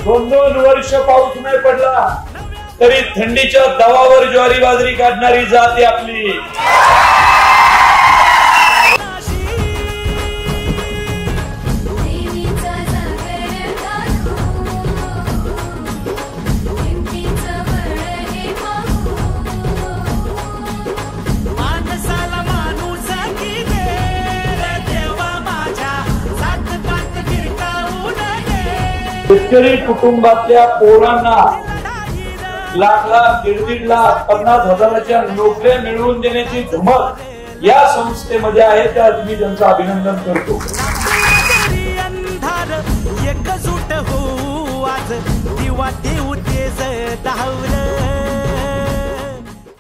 2-2 वर्ष पाऊस नाही पडला तरी थंडीच्या दवावर ज्वारी बाजरी काढणारी जाती आपली। शेतकरी कुटुंबातल्या पोरांना लाख लाख 1.5 लाख 50 हजाराच्या नोकऱ्या मिळवून देण्याची धमक या संस्थेमध्ये आहे, त्यात मी त्यांचं अभिनंदन करतो। एकजूट हो आज दिवा देऊ तेज धावलं।